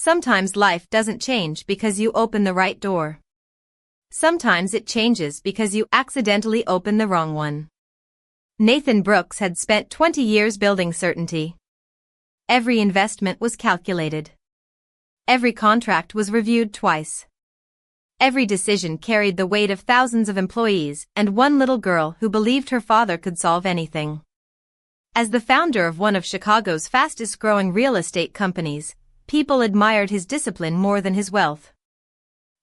Sometimes life doesn't change because you open the right door. Sometimes it changes because you accidentally open the wrong one. Nathan Brooks had spent 20 years building certainty. Every investment was calculated. Every contract was reviewed twice. Every decision carried the weight of thousands of employees and one little girl who believed her father could solve anything. As the founder of one of Chicago's fastest-growing real estate companies, people admired his discipline more than his wealth.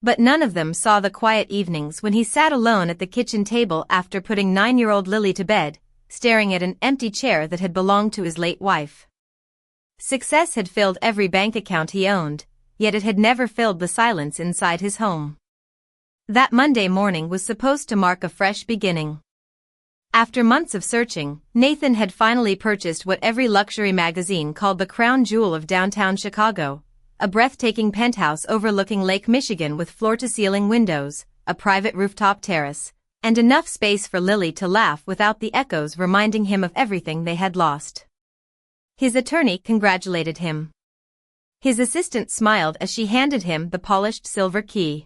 But none of them saw the quiet evenings when he sat alone at the kitchen table after putting 9-year-old Lily to bed, staring at an empty chair that had belonged to his late wife. Success had filled every bank account he owned, yet it had never filled the silence inside his home. That Monday morning was supposed to mark a fresh beginning. After months of searching, Nathan had finally purchased what every luxury magazine called the crown jewel of downtown Chicago, a breathtaking penthouse overlooking Lake Michigan with floor-to-ceiling windows, a private rooftop terrace, and enough space for Lily to laugh without the echoes reminding him of everything they had lost. His attorney congratulated him. His assistant smiled as she handed him the polished silver key.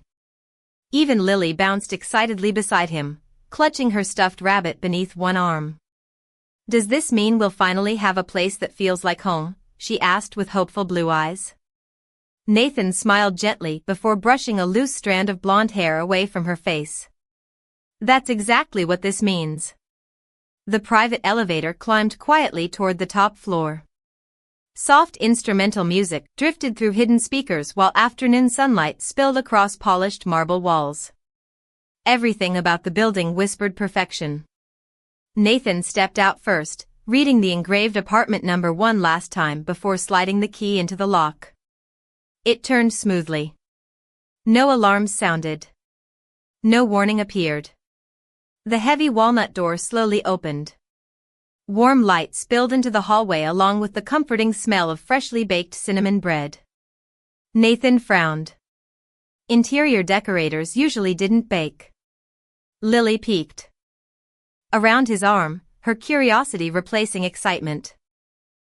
Even Lily bounced excitedly beside him, clutching her stuffed rabbit beneath one arm. "Does this mean we'll finally have a place that feels like home?" she asked with hopeful blue eyes. Nathan smiled gently before brushing a loose strand of blonde hair away from her face. "That's exactly what this means." The private elevator climbed quietly toward the top floor. Soft instrumental music drifted through hidden speakers while afternoon sunlight spilled across polished marble walls. Everything about the building whispered perfection. Nathan stepped out first, reading the engraved apartment number 1 last time before sliding the key into the lock. It turned smoothly. No alarms sounded. No warning appeared. The heavy walnut door slowly opened. Warm light spilled into the hallway along with the comforting smell of freshly baked cinnamon bread. Nathan frowned. Interior decorators usually didn't bake. Lily peeked around his arm, her curiosity replacing excitement.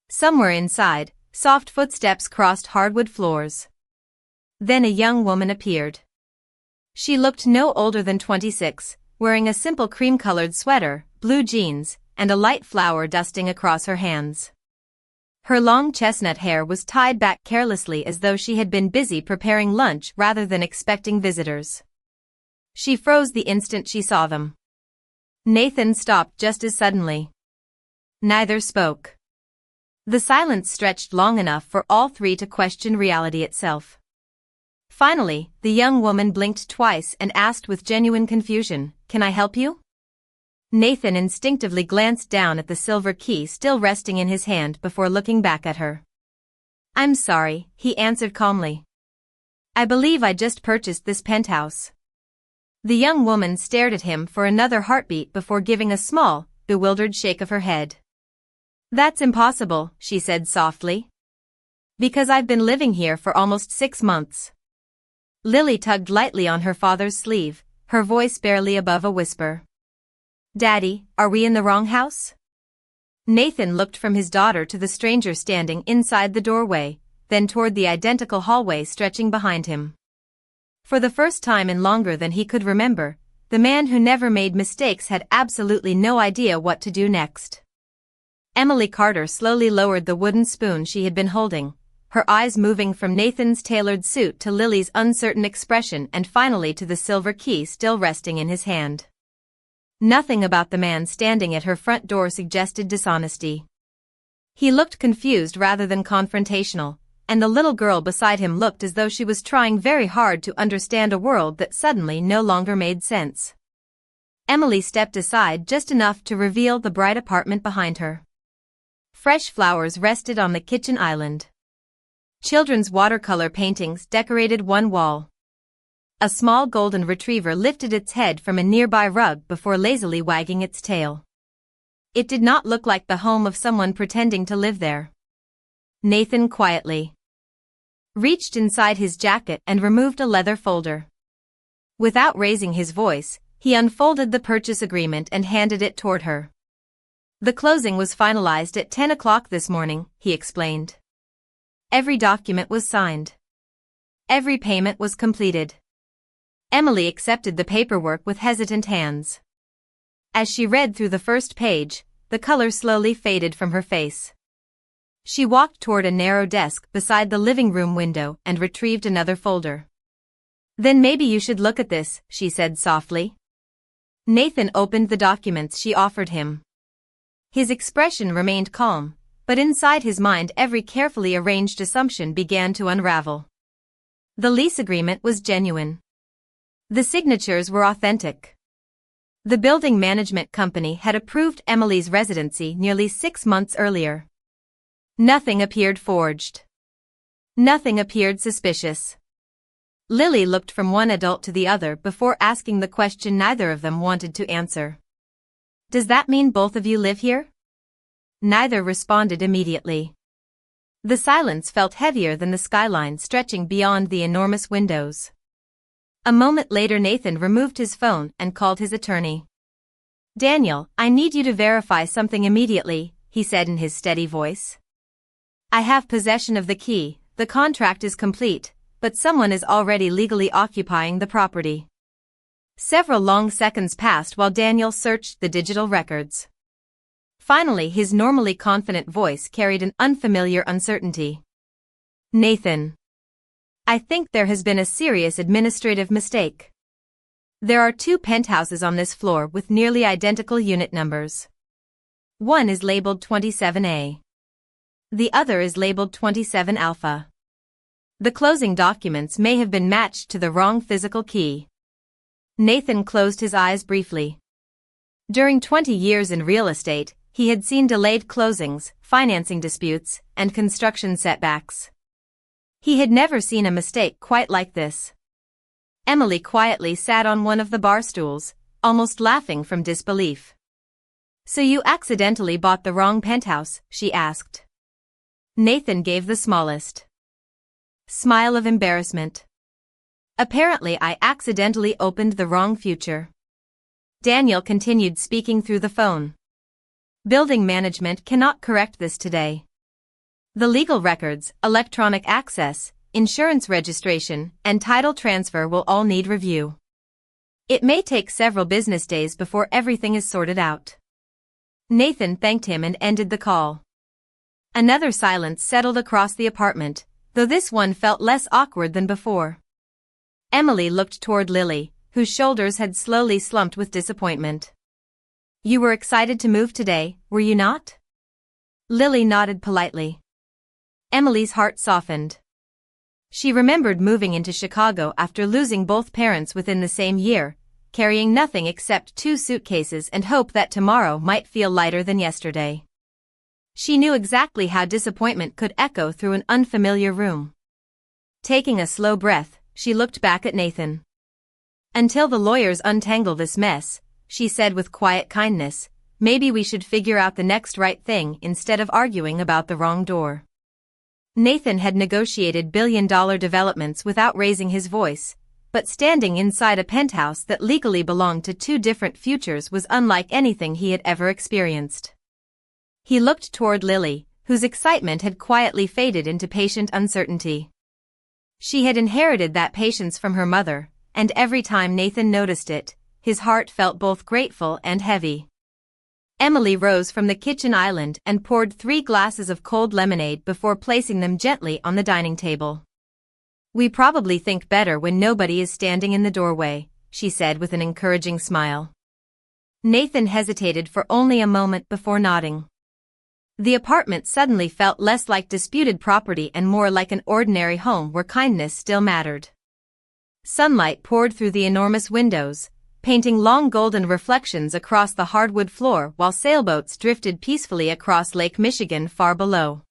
Somewhere inside, soft footsteps crossed hardwood floors. Then a young woman appeared. She looked no older than 26, wearing a simple cream-colored sweater, blue jeans, and a light flower dusting across her hands. Her long chestnut hair was tied back carelessly as though she had been busy preparing lunch rather than expecting visitors. She froze the instant she saw them. Nathan stopped just as suddenly. Neither spoke. The silence stretched long enough for all three to question reality itself. Finally, the young woman blinked twice and asked with genuine confusion, "Can I help you?" Nathan instinctively glanced down at the silver key still resting in his hand before looking back at her. "I'm sorry," he answered calmly. "I believe I just purchased this penthouse." The young woman stared at him for another heartbeat before giving a small, bewildered shake of her head. "That's impossible," she said softly. "Because I've been living here for almost 6 months." Lily tugged lightly on her father's sleeve, her voice barely above a whisper. "Daddy, are we in the wrong house?" Nathan looked from his daughter to the stranger standing inside the doorway, then toward the identical hallway stretching behind him. For the first time in longer than he could remember, the man who never made mistakes had absolutely no idea what to do next. Emily Carter slowly lowered the wooden spoon she had been holding, her eyes moving from Nathan's tailored suit to Lily's uncertain expression and finally to the silver key still resting in his hand. Nothing about the man standing at her front door suggested dishonesty. He looked confused rather than confrontational, and the little girl beside him looked as though she was trying very hard to understand a world that suddenly no longer made sense. Emily stepped aside just enough to reveal the bright apartment behind her. Fresh flowers rested on the kitchen island. Children's watercolor paintings decorated one wall. A small golden retriever lifted its head from a nearby rug before lazily wagging its tail. It did not look like the home of someone pretending to live there. Nathan quietly reached inside his jacket and removed a leather folder. Without raising his voice, he unfolded the purchase agreement and handed it toward her. "The closing was finalized at 10 o'clock this morning," he explained. "Every document was signed." Every payment was completed. Emily accepted the paperwork with hesitant hands. As she read through the first page, the color slowly faded from her face. She walked toward a narrow desk beside the living room window and retrieved another folder. "Then maybe you should look at this," she said softly. Nathan opened the documents she offered him. His expression remained calm, but inside his mind every carefully arranged assumption began to unravel. The lease agreement was genuine. The signatures were authentic. The building management company had approved Emily's residency nearly 6 months earlier. Nothing appeared forged. Nothing appeared suspicious. Lily looked from one adult to the other before asking the question neither of them wanted to answer. "Does that mean both of you live here?" Neither responded immediately. The silence felt heavier than the skyline stretching beyond the enormous windows. A moment later Nathan removed his phone and called his attorney. "Daniel, I need you to verify something immediately," he said in his steady voice. "I have possession of the key, the contract is complete, but someone is already legally occupying the property." Several long seconds passed while Daniel searched the digital records. Finally, his normally confident voice carried an unfamiliar uncertainty. "Nathan, I think there has been a serious administrative mistake. There are 2 penthouses on this floor with nearly identical unit numbers. One is labeled 27A. The other is labeled 27 Alpha. The closing documents may have been matched to the wrong physical key." Nathan closed his eyes briefly. During 20 years in real estate, he had seen delayed closings, financing disputes, and construction setbacks. He had never seen a mistake quite like this. Emily quietly sat on one of the bar stools, almost laughing from disbelief. "So you accidentally bought the wrong penthouse?" she asked. Nathan gave the smallest smile of embarrassment. "Apparently I accidentally opened the wrong future." Daniel continued speaking through the phone. "Building management cannot correct this today. The legal records, electronic access, insurance registration, and title transfer will all need review. It may take several business days before everything is sorted out." Nathan thanked him and ended the call. Another silence settled across the apartment, though this one felt less awkward than before. Emily looked toward Lily, whose shoulders had slowly slumped with disappointment. "You were excited to move today, were you not?" Lily nodded politely. Emily's heart softened. She remembered moving into Chicago after losing both parents within the same year, carrying nothing except 2 suitcases and hope that tomorrow might feel lighter than yesterday. She knew exactly how disappointment could echo through an unfamiliar room. Taking a slow breath, she looked back at Nathan. "Until the lawyers untangle this mess," she said with quiet kindness, "maybe we should figure out the next right thing instead of arguing about the wrong door." Nathan had negotiated billion-dollar developments without raising his voice, but standing inside a penthouse that legally belonged to 2 different futures was unlike anything he had ever experienced. He looked toward Lily, whose excitement had quietly faded into patient uncertainty. She had inherited that patience from her mother, and every time Nathan noticed it, his heart felt both grateful and heavy. Emily rose from the kitchen island and poured 3 glasses of cold lemonade before placing them gently on the dining table. "We probably think better when nobody is standing in the doorway," she said with an encouraging smile. Nathan hesitated for only a moment before nodding. The apartment suddenly felt less like disputed property and more like an ordinary home where kindness still mattered. Sunlight poured through the enormous windows, painting long golden reflections across the hardwood floor while sailboats drifted peacefully across Lake Michigan far below.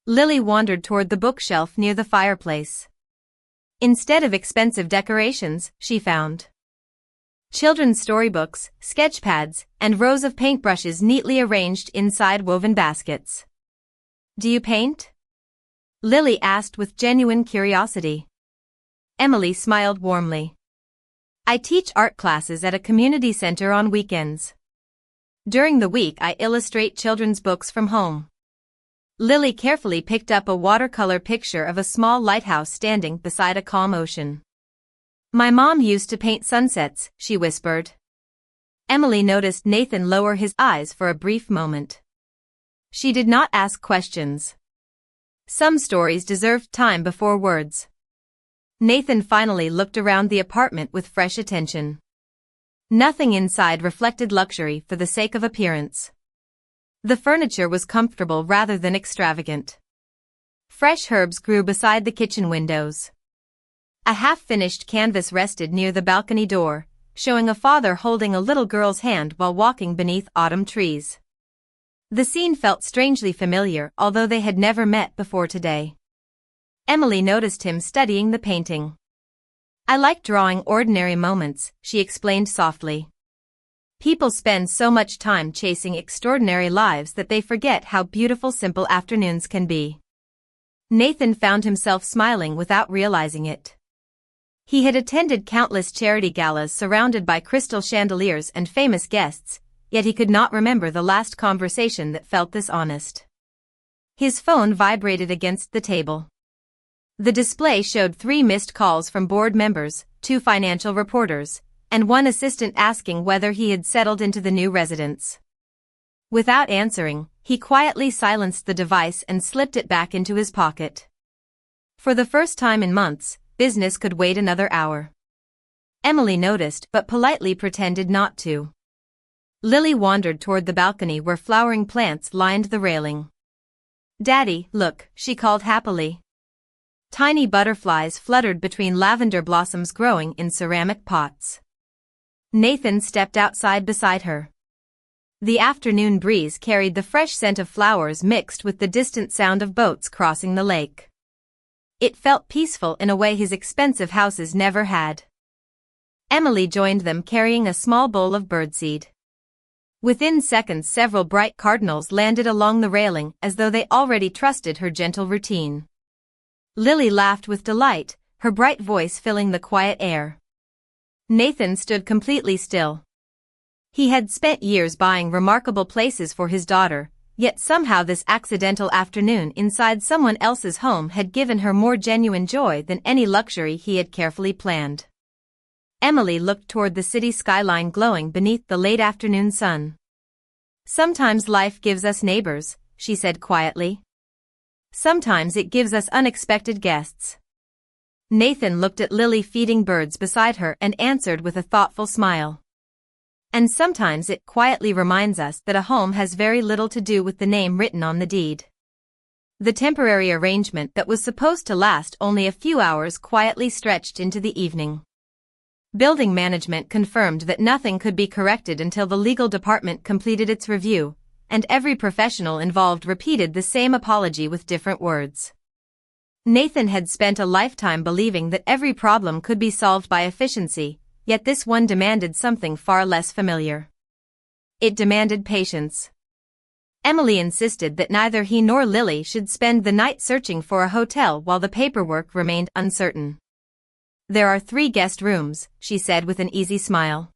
Lily wandered toward the bookshelf near the fireplace. Instead of expensive decorations, she found children's storybooks, sketchpads, and rows of paintbrushes neatly arranged inside woven baskets. "Do you paint?" Lily asked with genuine curiosity. Emily smiled warmly. "I teach art classes at a community center on weekends. During the week I illustrate children's books from home." Lily carefully picked up a watercolor picture of a small lighthouse standing beside a calm ocean. My mom used to paint sunsets, she whispered. Emily noticed Nathan lower his eyes for a brief moment. She did not ask questions. Some stories deserved time before words. Nathan finally looked around the apartment with fresh attention. Nothing inside reflected luxury for the sake of appearance. The furniture was comfortable rather than extravagant. Fresh herbs grew beside the kitchen windows. A half-finished canvas rested near the balcony door, showing a father holding a little girl's hand while walking beneath autumn trees. The scene felt strangely familiar, although they had never met before today. Emily noticed him studying the painting. I like drawing ordinary moments, she explained softly. People spend so much time chasing extraordinary lives that they forget how beautiful simple afternoons can be. Nathan found himself smiling without realizing it. He had attended countless charity galas surrounded by crystal chandeliers and famous guests, yet he could not remember the last conversation that felt this honest. His phone vibrated against the table. The display showed 3 missed calls from board members, 2 financial reporters, and 1 assistant asking whether he had settled into the new residence. Without answering, he quietly silenced the device and slipped it back into his pocket. For the first time in months, business could wait another hour. Emily noticed but politely pretended not to. Lily wandered toward the balcony where flowering plants lined the railing. "Daddy, look," she called happily. Tiny butterflies fluttered between lavender blossoms growing in ceramic pots. Nathan stepped outside beside her. The afternoon breeze carried the fresh scent of flowers mixed with the distant sound of boats crossing the lake. It felt peaceful in a way his expensive houses never had. Emily joined them carrying a small bowl of birdseed. Within seconds several bright cardinals landed along the railing as though they already trusted her gentle routine. Lily laughed with delight, her bright voice filling the quiet air. Nathan stood completely still. He had spent years buying remarkable places for his daughter, yet somehow this accidental afternoon inside someone else's home had given her more genuine joy than any luxury he had carefully planned. Emily looked toward the city skyline glowing beneath the late afternoon sun. "Sometimes life gives us neighbors," she said quietly. "Sometimes it gives us unexpected guests." Nathan looked at Lily feeding birds beside her and answered with a thoughtful smile. "And sometimes it quietly reminds us that a home has very little to do with the name written on the deed." The temporary arrangement that was supposed to last only a few hours quietly stretched into the evening. Building management confirmed that nothing could be corrected until the legal department completed its review, and every professional involved repeated the same apology with different words. Nathan had spent a lifetime believing that every problem could be solved by efficiency, yet this one demanded something far less familiar. It demanded patience. Emily insisted that neither he nor Lily should spend the night searching for a hotel while the paperwork remained uncertain. "There are 3 guest rooms," she said with an easy smile.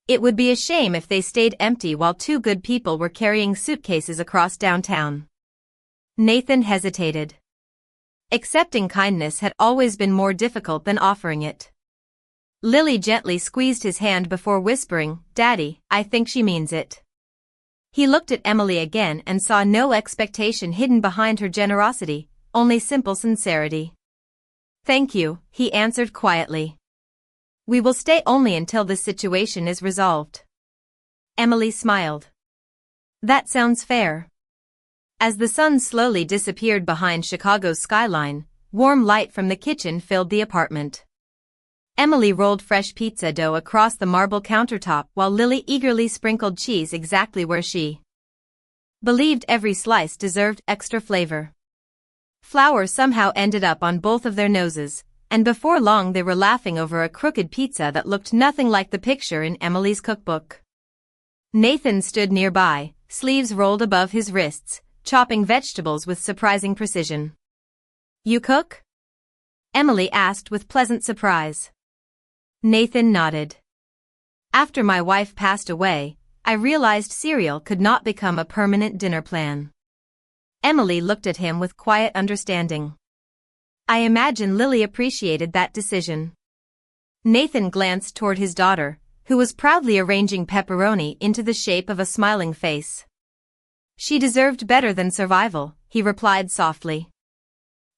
It would be a shame if they stayed empty while 2 good people were carrying suitcases across downtown. Nathan hesitated. Accepting kindness had always been more difficult than offering it. Lily gently squeezed his hand before whispering, "Daddy, I think she means it." He looked at Emily again and saw no expectation hidden behind her generosity, only simple sincerity. "Thank you," he answered quietly. "We will stay only until this situation is resolved." Emily smiled. "That sounds fair." As the sun slowly disappeared behind Chicago's skyline, warm light from the kitchen filled the apartment. Emily rolled fresh pizza dough across the marble countertop while Lily eagerly sprinkled cheese exactly where she believed every slice deserved extra flavor. Flour somehow ended up on both of their noses, and before long they were laughing over a crooked pizza that looked nothing like the picture in Emily's cookbook. Nathan stood nearby, sleeves rolled above his wrists, chopping vegetables with surprising precision. "You cook?" Emily asked with pleasant surprise. Nathan nodded. "After my wife passed away, I realized cereal could not become a permanent dinner plan. Emily looked at him with quiet understanding. I imagine Lily appreciated that decision. Nathan glanced toward his daughter, who was proudly arranging pepperoni into the shape of a smiling face. She deserved better than survival, he replied softly.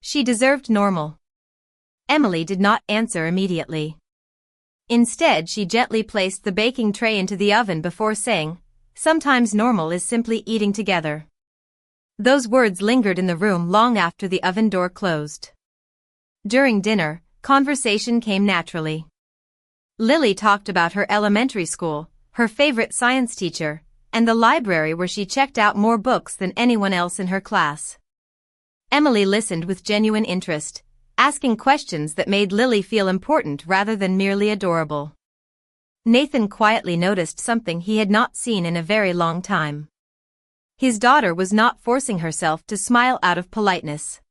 She deserved normal. Emily did not answer immediately. Instead, she gently placed the baking tray into the oven before saying, "Sometimes normal is simply eating together." Those words lingered in the room long after the oven door closed. During dinner, conversation came naturally. Lily talked about her elementary school, her favorite science teacher, and the library where she checked out more books than anyone else in her class. Emily listened with genuine interest, asking questions that made Lily feel important rather than merely adorable. Nathan quietly noticed something he had not seen in a very long time. His daughter was not forcing herself to smile out of politeness.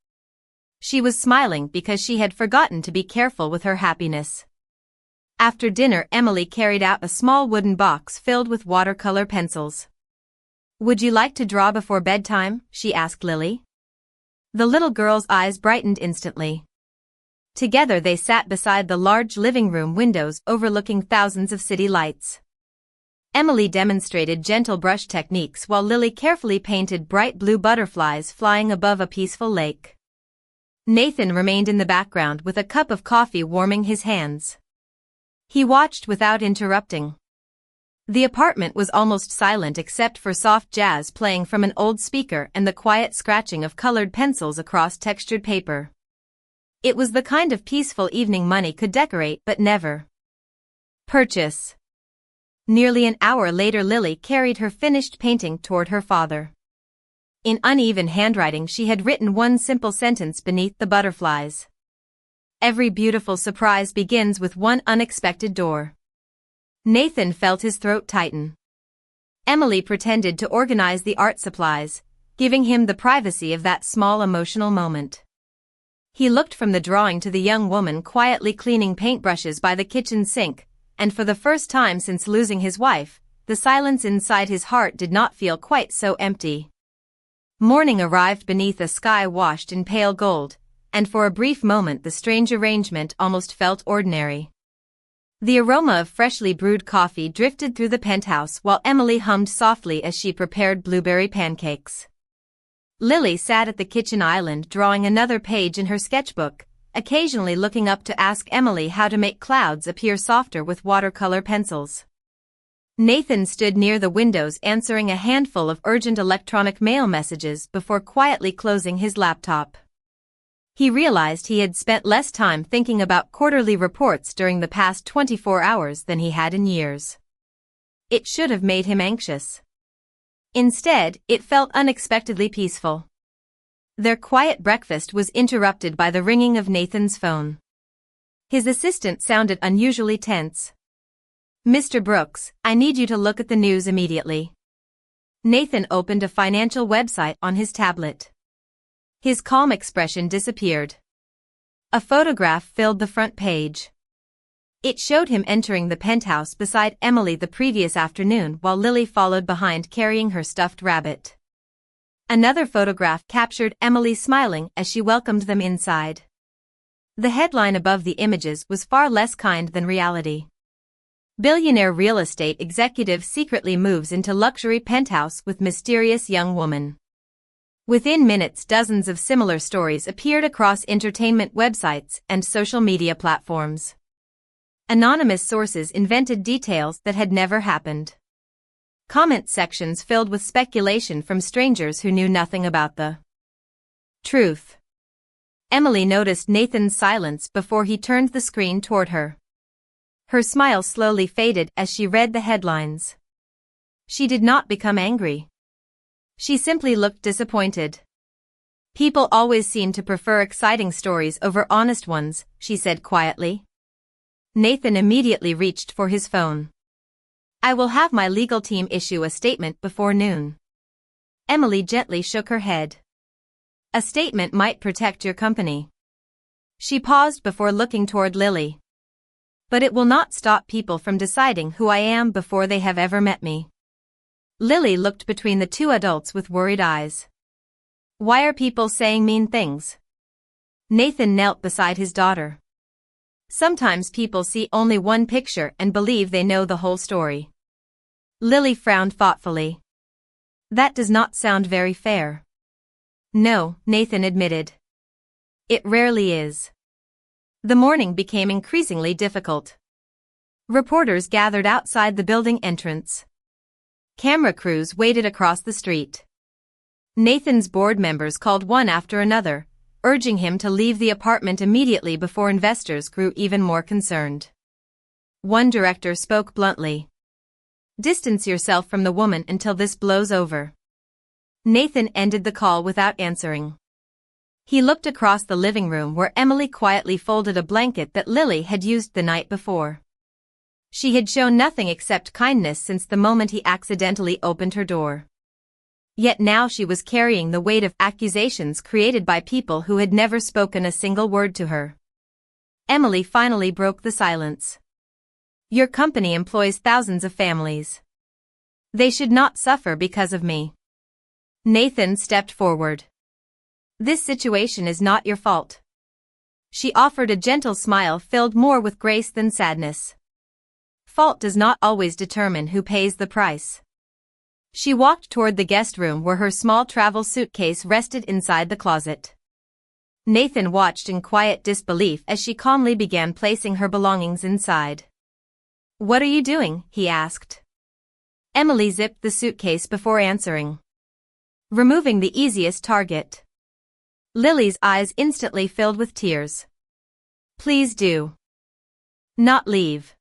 She was smiling because she had forgotten to be careful with her happiness. After dinner, Emily carried out a small wooden box filled with watercolor pencils. "Would you like to draw before bedtime?" she asked Lily. The little girl's eyes brightened instantly. Together they sat beside the large living room windows overlooking thousands of city lights. Emily demonstrated gentle brush techniques while Lily carefully painted bright blue butterflies flying above a peaceful lake. Nathan remained in the background with a cup of coffee warming his hands. He watched without interrupting. The apartment was almost silent except for soft jazz playing from an old speaker and the quiet scratching of colored pencils across textured paper. It was the kind of peaceful evening money could decorate but never purchase. Nearly an hour later, Lily carried her finished painting toward her father. In uneven handwriting, she had written one simple sentence beneath the butterflies. "Every beautiful surprise begins with one unexpected door." Nathan felt his throat tighten. Emily pretended to organize the art supplies, giving him the privacy of that small emotional moment. He looked from the drawing to the young woman quietly cleaning paintbrushes by the kitchen sink, and for the first time since losing his wife, the silence inside his heart did not feel quite so empty. Morning arrived beneath a sky washed in pale gold, and for a brief moment the strange arrangement almost felt ordinary. The aroma of freshly brewed coffee drifted through the penthouse while Emily hummed softly as she prepared blueberry pancakes. Lily sat at the kitchen island drawing another page in her sketchbook, occasionally looking up to ask Emily how to make clouds appear softer with watercolor pencils. Nathan stood near the windows answering a handful of urgent electronic mail messages before quietly closing his laptop. He realized he had spent less time thinking about quarterly reports during the past 24 hours than he had in years. It should have made him anxious. Instead, it felt unexpectedly peaceful. Their quiet breakfast was interrupted by the ringing of Nathan's phone. His assistant sounded unusually tense. "Mr. Brooks, I need you to look at the news immediately." Nathan opened a financial website on his tablet. His calm expression disappeared. A photograph filled the front page. It showed him entering the penthouse beside Emily the previous afternoon while Lily followed behind carrying her stuffed rabbit. Another photograph captured Emily smiling as she welcomed them inside. The headline above the images was far less kind than reality. Billionaire real estate executive secretly moves into luxury penthouse with mysterious young woman. Within minutes, dozens of similar stories appeared across entertainment websites and social media platforms. Anonymous sources invented details that had never happened. Comment sections filled with speculation from strangers who knew nothing about the truth. Emily noticed Nathan's silence before he turned the screen toward her. Her smile slowly faded as she read the headlines. She did not become angry. She simply looked disappointed. "People always seem to prefer exciting stories over honest ones," she said quietly. Nathan immediately reached for his phone. "I will have my legal team issue a statement before noon." Emily gently shook her head. "A statement might protect your company." She paused before looking toward Lily. "But it will not stop people from deciding who I am before they have ever met me." Lily looked between the two adults with worried eyes. Why are people saying mean things? Nathan knelt beside his daughter. Sometimes people see only one picture and believe they know the whole story. Lily frowned thoughtfully. That does not sound very fair. No, Nathan admitted. It rarely is. The morning became increasingly difficult. Reporters gathered outside the building entrance. Camera crews waited across the street. Nathan's board members called one after another, urging him to leave the apartment immediately before investors grew even more concerned. One director spoke bluntly. Distance yourself from the woman until this blows over. Nathan ended the call without answering. He looked across the living room where Emily quietly folded a blanket that Lily had used the night before. She had shown nothing except kindness since the moment he accidentally opened her door. Yet now she was carrying the weight of accusations created by people who had never spoken a single word to her. Emily finally broke the silence. Your company employs thousands of families. They should not suffer because of me. Nathan stepped forward. This situation is not your fault. She offered a gentle smile filled more with grace than sadness. Fault does not always determine who pays the price. She walked toward the guest room where her small travel suitcase rested inside the closet. Nathan watched in quiet disbelief as she calmly began placing her belongings inside. What are you doing? He asked. Emily zipped the suitcase before answering. Removing the easiest target. Lily's eyes instantly filled with tears. Please do not leave.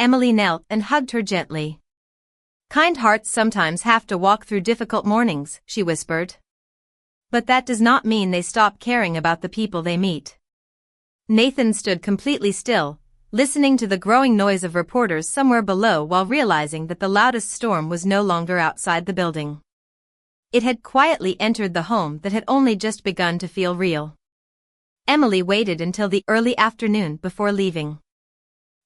Emily knelt and hugged her gently. Kind hearts sometimes have to walk through difficult mornings, she whispered. But that does not mean they stop caring about the people they meet. Nathan stood completely still, listening to the growing noise of reporters somewhere below while realizing that the loudest storm was no longer outside the building. It had quietly entered the home that had only just begun to feel real. Emily waited until the early afternoon before leaving.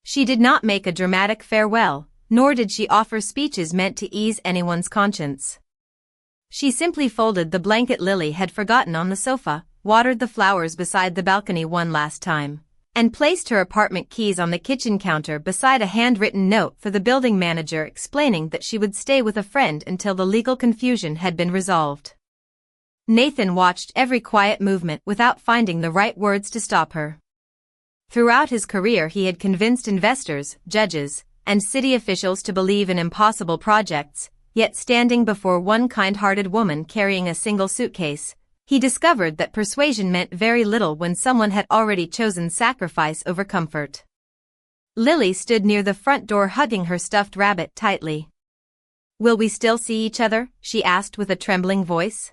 She did not make a dramatic farewell, nor did she offer speeches meant to ease anyone's conscience. She simply folded the blanket Lily had forgotten on the sofa, watered the flowers beside the balcony one last time, and placed her apartment keys on the kitchen counter beside a handwritten note for the building manager explaining that she would stay with a friend until the legal confusion had been resolved. Nathan watched every quiet movement without finding the right words to stop her. Throughout his career he had convinced investors, judges, and city officials to believe in impossible projects, yet standing before one kind-hearted woman carrying a single suitcase, he discovered that persuasion meant very little when someone had already chosen sacrifice over comfort. Lily stood near the front door hugging her stuffed rabbit tightly. Will we still see each other? She asked with a trembling voice.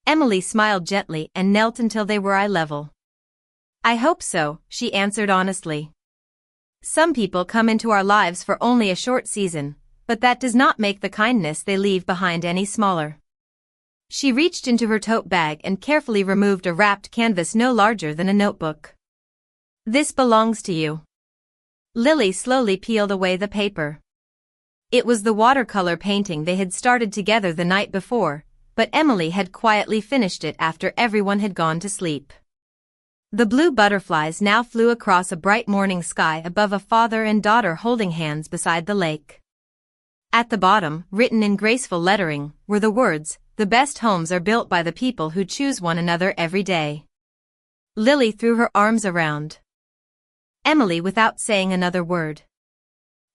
Emily smiled gently and knelt until they were eye level. I hope so, she answered honestly. Some people come into our lives for only a short season, but that does not make the kindness they leave behind any smaller. She reached into her tote bag and carefully removed a wrapped canvas no larger than a notebook. This belongs to you. Lily slowly peeled away the paper. It was the watercolor painting they had started together the night before, but Emily had quietly finished it after everyone had gone to sleep. The blue butterflies now flew across a bright morning sky above a father and daughter holding hands beside the lake. At the bottom, written in graceful lettering, were the words, "The best homes are built by the people who choose one another every day." Lily threw her arms around Emily without saying another word.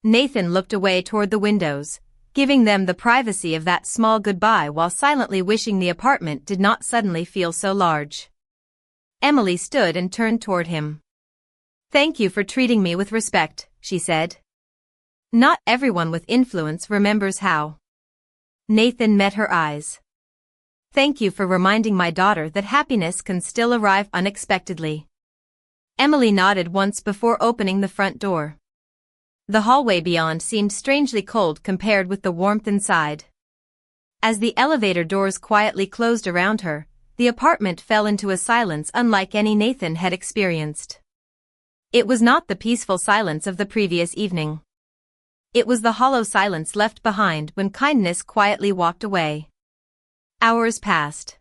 Nathan looked away toward the windows, giving them the privacy of that small goodbye while silently wishing the apartment did not suddenly feel so large. Emily stood and turned toward him. Thank you for treating me with respect, she said. Not everyone with influence remembers how. Nathan met her eyes. Thank you for reminding my daughter that happiness can still arrive unexpectedly. Emily nodded once before opening the front door. The hallway beyond seemed strangely cold compared with the warmth inside. As the elevator doors quietly closed around her, the apartment fell into a silence unlike any Nathan had experienced. It was not the peaceful silence of the previous evening. It was the hollow silence left behind when kindness quietly walked away. Hours passed.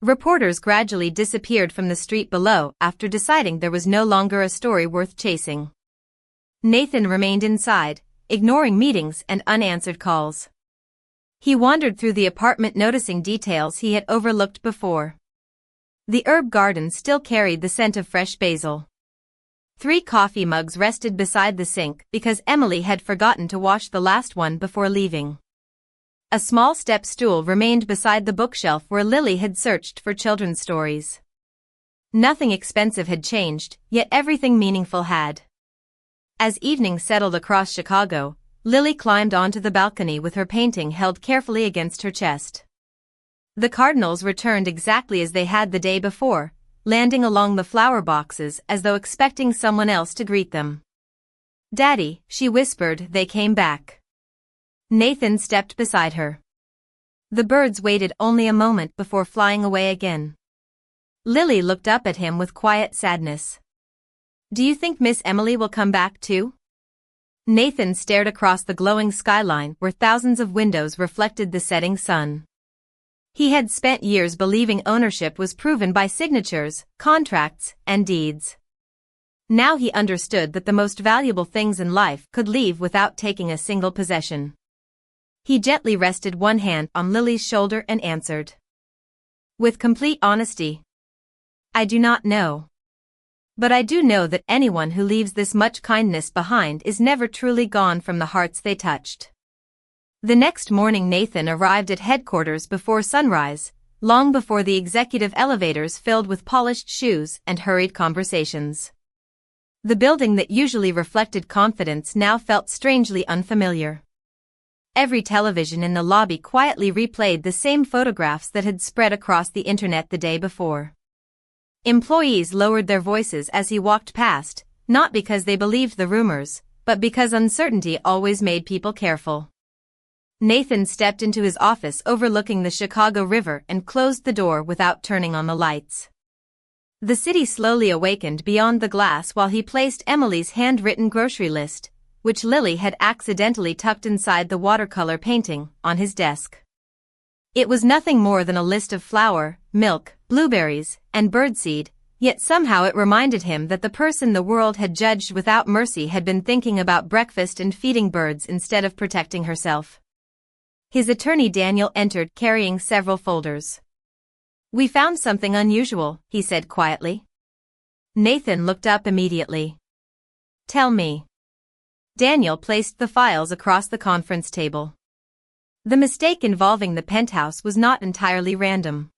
Reporters gradually disappeared from the street below after deciding there was no longer a story worth chasing. Nathan remained inside, ignoring meetings and unanswered calls. He wandered through the apartment noticing details he had overlooked before. The herb garden still carried the scent of fresh basil. 3 coffee mugs rested beside the sink because Emily had forgotten to wash the last one before leaving. A small step stool remained beside the bookshelf where Lily had searched for children's stories. Nothing expensive had changed, yet everything meaningful had. As evening settled across Chicago, Lily climbed onto the balcony with her painting held carefully against her chest. The cardinals returned exactly as they had the day before, landing along the flower boxes as though expecting someone else to greet them. "Daddy," she whispered, "they came back." Nathan stepped beside her. The birds waited only a moment before flying away again. Lily looked up at him with quiet sadness. "Do you think Miss Emily will come back too?" Nathan stared across the glowing skyline where thousands of windows reflected the setting sun. He had spent years believing ownership was proven by signatures, contracts, and deeds. Now he understood that the most valuable things in life could leave without taking a single possession. He gently rested one hand on Lily's shoulder and answered, with complete honesty, "I do not know. But I do know that anyone who leaves this much kindness behind is never truly gone from the hearts they touched." The next morning Nathan arrived at headquarters before sunrise, long before the executive elevators filled with polished shoes and hurried conversations. The building that usually reflected confidence now felt strangely unfamiliar. Every television in the lobby quietly replayed the same photographs that had spread across the internet the day before. Employees lowered their voices as he walked past, not because they believed the rumors, but because uncertainty always made people careful. Nathan stepped into his office overlooking the Chicago River and closed the door without turning on the lights. The city slowly awakened beyond the glass while he placed Emily's handwritten grocery list, which Lily had accidentally tucked inside the watercolor painting, on his desk. It was nothing more than a list of flour, milk, blueberries, and birdseed, yet somehow it reminded him that the person the world had judged without mercy had been thinking about breakfast and feeding birds instead of protecting herself. His attorney Daniel entered carrying several folders. "We found something unusual," he said quietly. Nathan looked up immediately. "Tell me." Daniel placed the files across the conference table. The mistake involving the Penthouse was not entirely random.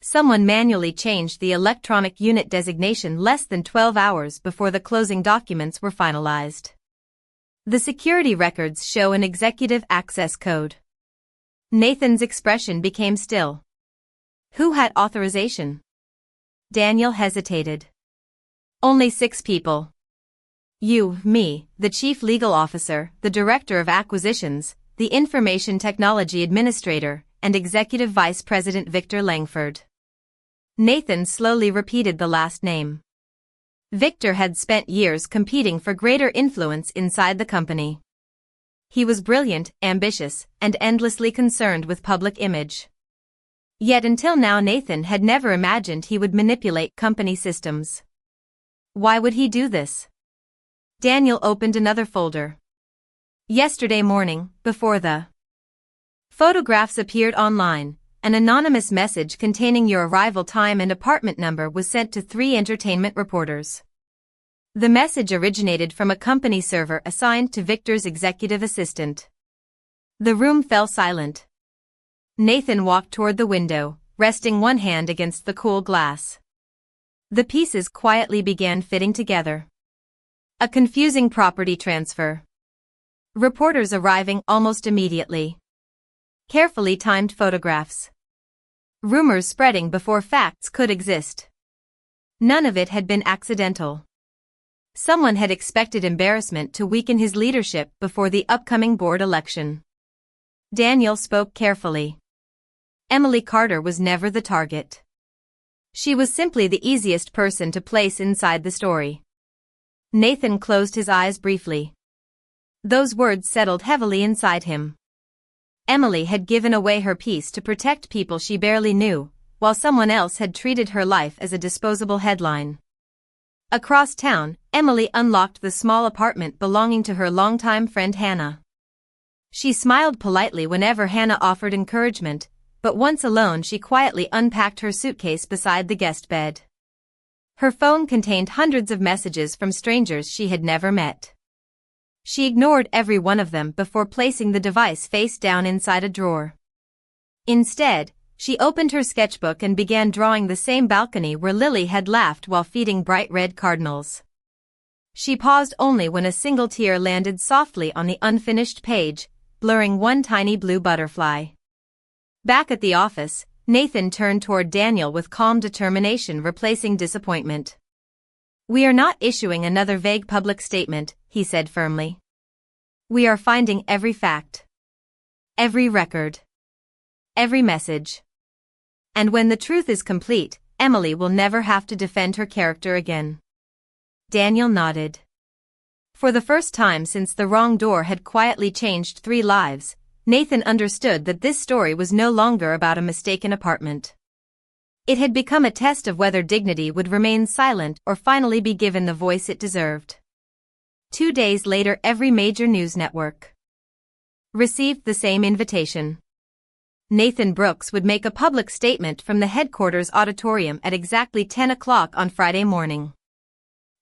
Someone manually changed the electronic unit designation less than 12 hours before the closing documents were finalized. The security records show an executive access code. Nathan's expression became still. "Who had authorization?" Daniel hesitated. "Only 6 people. You, me, the chief legal officer, the director of acquisitions, the information technology administrator, and executive vice president Victor Langford." Nathan slowly repeated the last name. Victor had spent years competing for greater influence inside the company. He was brilliant, ambitious, and endlessly concerned with public image. Yet until now Nathan had never imagined he would manipulate company systems. Why would he do this? Daniel opened another folder. Yesterday morning, before the photographs appeared online, an anonymous message containing your arrival time and apartment number was sent to 3 entertainment reporters. The message originated from a company server assigned to Victor's executive assistant. The room fell silent. Nathan walked toward the window, resting one hand against the cool glass. The pieces quietly began fitting together. A confusing property transfer. Reporters arriving almost immediately. Carefully timed photographs. Rumors spreading before facts could exist. None of it had been accidental. Someone had expected embarrassment to weaken his leadership before the upcoming board election. Daniel spoke carefully. Emily Carter was never the target. She was simply the easiest person to place inside the story. Nathan closed his eyes briefly. Those words settled heavily inside him. Emily had given away her peace to protect people she barely knew, while someone else had treated her life as a disposable headline. Across town, Emily unlocked the small apartment belonging to her longtime friend Hannah. She smiled politely whenever Hannah offered encouragement, but once alone she quietly unpacked her suitcase beside the guest bed. Her phone contained hundreds of messages from strangers she had never met. She ignored every one of them before placing the device face down inside a drawer. Instead, she opened her sketchbook and began drawing the same balcony where Lily had laughed while feeding bright red cardinals. She paused only when a single tear landed softly on the unfinished page, blurring one tiny blue butterfly. Back at the office, Nathan turned toward Daniel with calm determination replacing disappointment. "We are not issuing another vague public statement," he said firmly. "We are finding every fact. Every record. Every message. And when the truth is complete, Emily will never have to defend her character again." Daniel nodded. For the first time since The Wrong Door had quietly changed 3 lives, Nathan understood that this story was no longer about a mistaken apartment. It had become a test of whether dignity would remain silent or finally be given the voice it deserved. 2 days later, every major news network received the same invitation. Nathan Brooks would make a public statement from the headquarters auditorium at exactly 10 o'clock on Friday morning.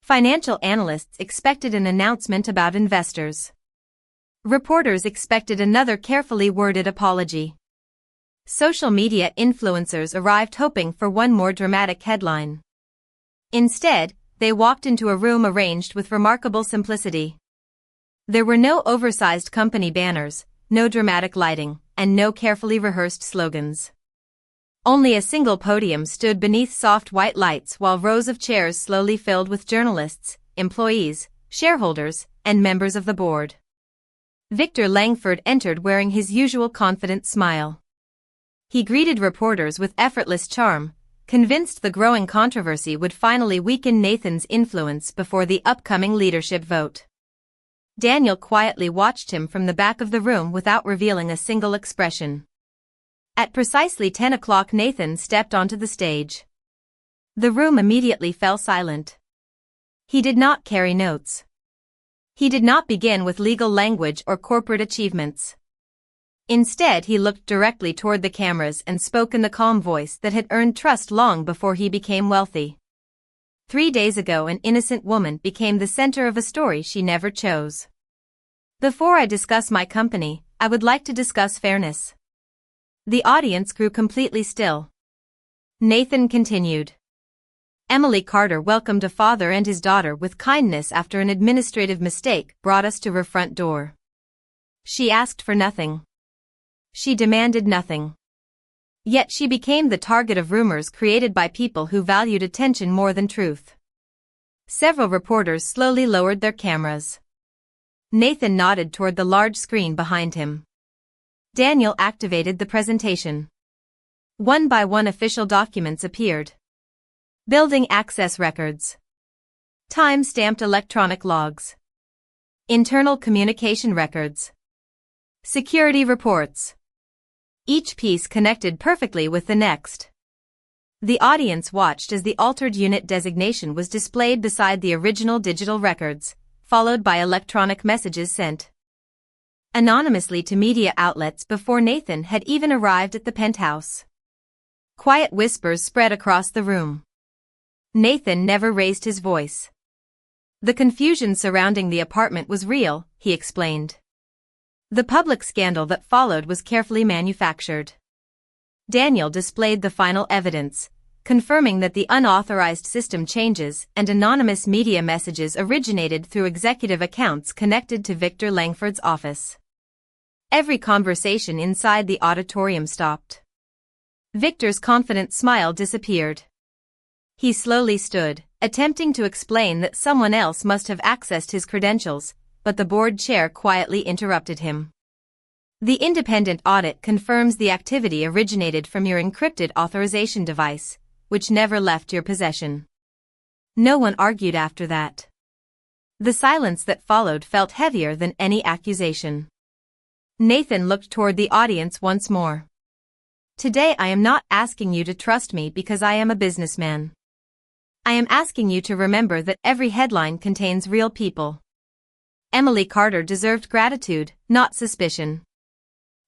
Financial analysts expected an announcement about investors. Reporters expected another carefully worded apology. Social media influencers arrived hoping for one more dramatic headline. Instead, they walked into a room arranged with remarkable simplicity. There were no oversized company banners, no dramatic lighting, and no carefully rehearsed slogans. Only a single podium stood beneath soft white lights while rows of chairs slowly filled with journalists, employees, shareholders, and members of the board. Victor Langford entered wearing his usual confident smile. He greeted reporters with effortless charm, convinced the growing controversy would finally weaken Nathan's influence before the upcoming leadership vote. Daniel quietly watched him from the back of the room without revealing a single expression. At precisely 10 o'clock, Nathan stepped onto the stage. The room immediately fell silent. He did not carry notes. He did not begin with legal language or corporate achievements. Instead, he looked directly toward the cameras and spoke in the calm voice that had earned trust long before he became wealthy. 3 days ago, an innocent woman became the center of a story she never chose. Before I discuss my company, I would like to discuss fairness. The audience grew completely still. Nathan continued. Emily Carter welcomed a father and his daughter with kindness after an administrative mistake brought us to her front door. She asked for nothing. She demanded nothing. Yet she became the target of rumors created by people who valued attention more than truth. Several reporters slowly lowered their cameras. Nathan nodded toward the large screen behind him. Daniel activated the presentation. One by one official documents appeared. Building access records. Time-stamped electronic logs. Internal communication records. Security reports. Each piece connected perfectly with the next. The audience watched as the altered unit designation was displayed beside the original digital records, followed by electronic messages sent anonymously to media outlets before Nathan had even arrived at the penthouse. Quiet whispers spread across the room. Nathan never raised his voice. The confusion surrounding the apartment was real, he explained. The public scandal that followed was carefully manufactured. Daniel displayed the final evidence, confirming that the unauthorized system changes and anonymous media messages originated through executive accounts connected to Victor Langford's office. Every conversation inside the auditorium stopped. Victor's confident smile disappeared. He slowly stood, attempting to explain that someone else must have accessed his credentials, but the board chair quietly interrupted him. The independent audit confirms the activity originated from your encrypted authorization device, which never left your possession. No one argued after that. The silence that followed felt heavier than any accusation. Nathan looked toward the audience once more. Today I am not asking you to trust me because I am a businessman. I am asking you to remember that every headline contains real people. Emily Carter deserved gratitude, not suspicion.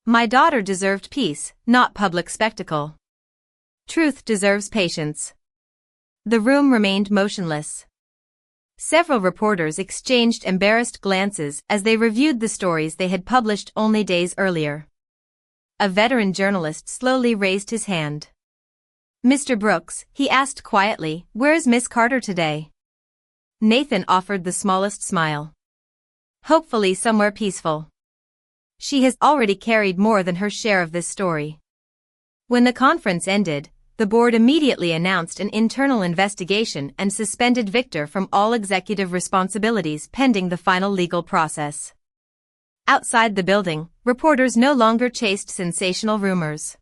My daughter deserved peace, not public spectacle. Truth deserves patience. The room remained motionless. Several reporters exchanged embarrassed glances as they reviewed the stories they had published only days earlier. A veteran journalist slowly raised his hand. "Mr. Brooks," he asked quietly, "where is Miss Carter today?" Nathan offered the smallest smile. "Hopefully somewhere peaceful. She has already carried more than her share of this story." When the conference ended, the board immediately announced an internal investigation and suspended Victor from all executive responsibilities pending the final legal process. Outside the building, reporters no longer chased sensational rumors.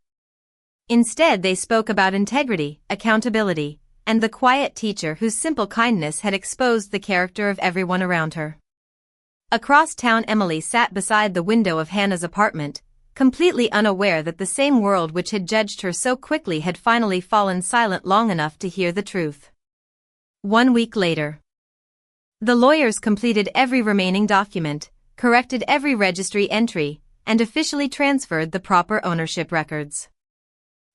Instead, they spoke about integrity, accountability, and the quiet teacher whose simple kindness had exposed the character of everyone around her. Across town, Emily sat beside the window of Hannah's apartment, completely unaware that the same world which had judged her so quickly had finally fallen silent long enough to hear the truth. 1 week later. The lawyers completed every remaining document, corrected every registry entry, and officially transferred the proper ownership records.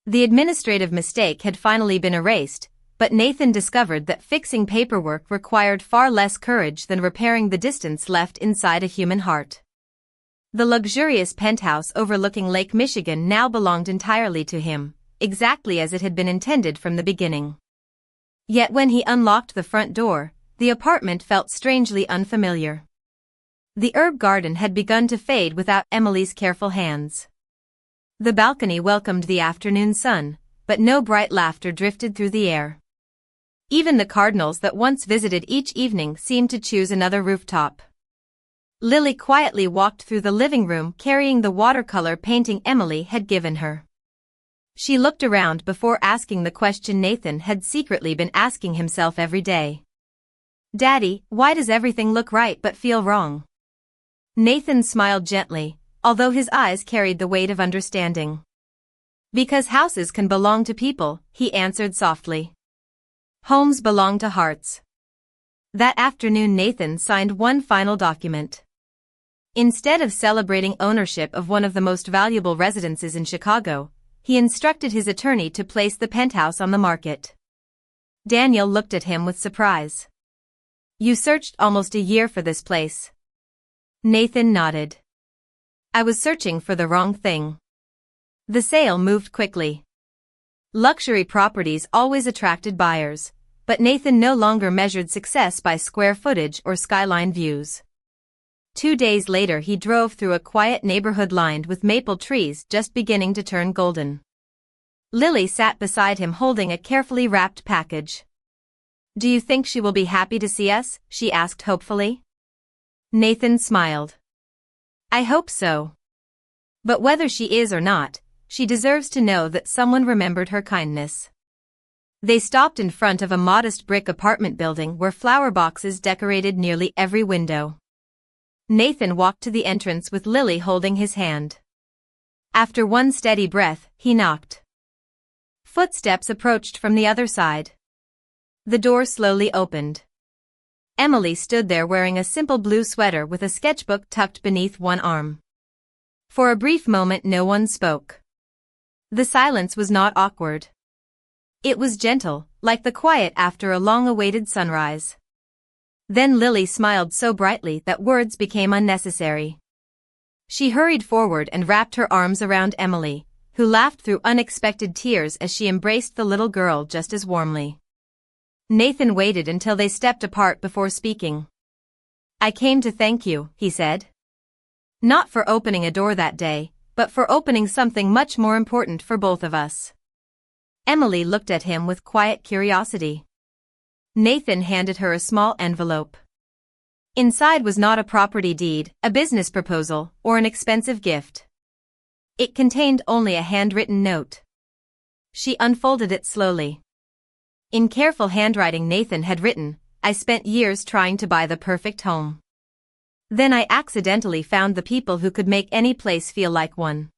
The administrative mistake had finally been erased, but Nathan discovered that fixing paperwork required far less courage than repairing the distance left inside a human heart. The luxurious penthouse overlooking Lake Michigan now belonged entirely to him, exactly as it had been intended from the beginning. Yet when he unlocked the front door, the apartment felt strangely unfamiliar. The herb garden had begun to fade without Emily's careful hands. The balcony welcomed the afternoon sun, but no bright laughter drifted through the air. Even the cardinals that once visited each evening seemed to choose another rooftop. Lily quietly walked through the living room carrying the watercolor painting Emily had given her. She looked around before asking the question Nathan had secretly been asking himself every day. "Daddy, why does everything look right but feel wrong?" Nathan smiled gently, although his eyes carried the weight of understanding. "Because houses can belong to people," he answered softly. "Homes belong to hearts." That afternoon Nathan signed one final document. Instead of celebrating ownership of one of the most valuable residences in Chicago, he instructed his attorney to place the penthouse on the market. Daniel looked at him with surprise. "You searched almost a year for this place." Nathan nodded. "I was searching for the wrong thing." The sale moved quickly. Luxury properties always attracted buyers, but Nathan no longer measured success by square footage or skyline views. 2 days later he drove through a quiet neighborhood lined with maple trees just beginning to turn golden. Lily sat beside him holding a carefully wrapped package. "Do you think she will be happy to see us?" she asked hopefully. Nathan smiled. "I hope so. But whether she is or not, she deserves to know that someone remembered her kindness." They stopped in front of a modest brick apartment building where flower boxes decorated nearly every window. Nathan walked to the entrance with Lily holding his hand. After one steady breath, he knocked. Footsteps approached from the other side. The door slowly opened. Emily stood there wearing a simple blue sweater with a sketchbook tucked beneath one arm. For a brief moment no one spoke. The silence was not awkward. It was gentle, like the quiet after a long-awaited sunrise. Then Lily smiled so brightly that words became unnecessary. She hurried forward and wrapped her arms around Emily, who laughed through unexpected tears as she embraced the little girl just as warmly. Nathan waited until they stepped apart before speaking. "I came to thank you," he said. "Not for opening a door that day, but for opening something much more important for both of us." Emily looked at him with quiet curiosity. Nathan handed her a small envelope. Inside was not a property deed, a business proposal, or an expensive gift. It contained only a handwritten note. She unfolded it slowly. In careful handwriting Nathan had written, "I spent years trying to buy the perfect home. Then I accidentally found the people who could make any place feel like one.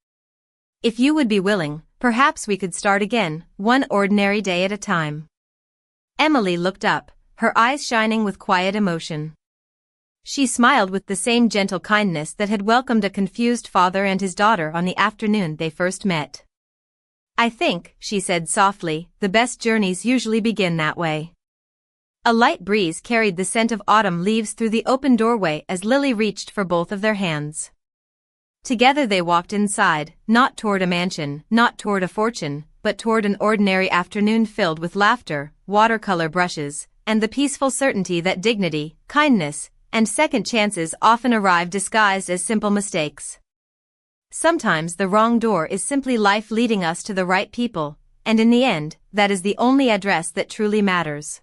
If you would be willing, Perhaps we could start again, one ordinary day at a time. Emily looked up, her eyes shining with quiet emotion. She smiled with the same gentle kindness that had welcomed a confused father and his daughter on the afternoon they first met. I think, she said softly, the best journeys usually begin that way. A light breeze carried the scent of autumn leaves through the open doorway as Lily reached for both of their hands. Together they walked inside, not toward a mansion, not toward a fortune, but toward an ordinary afternoon filled with laughter, watercolor brushes, and the peaceful certainty that dignity, kindness, and second chances often arrive disguised as simple mistakes. Sometimes the wrong door is simply life leading us to the right people, and in the end, that is the only address that truly matters.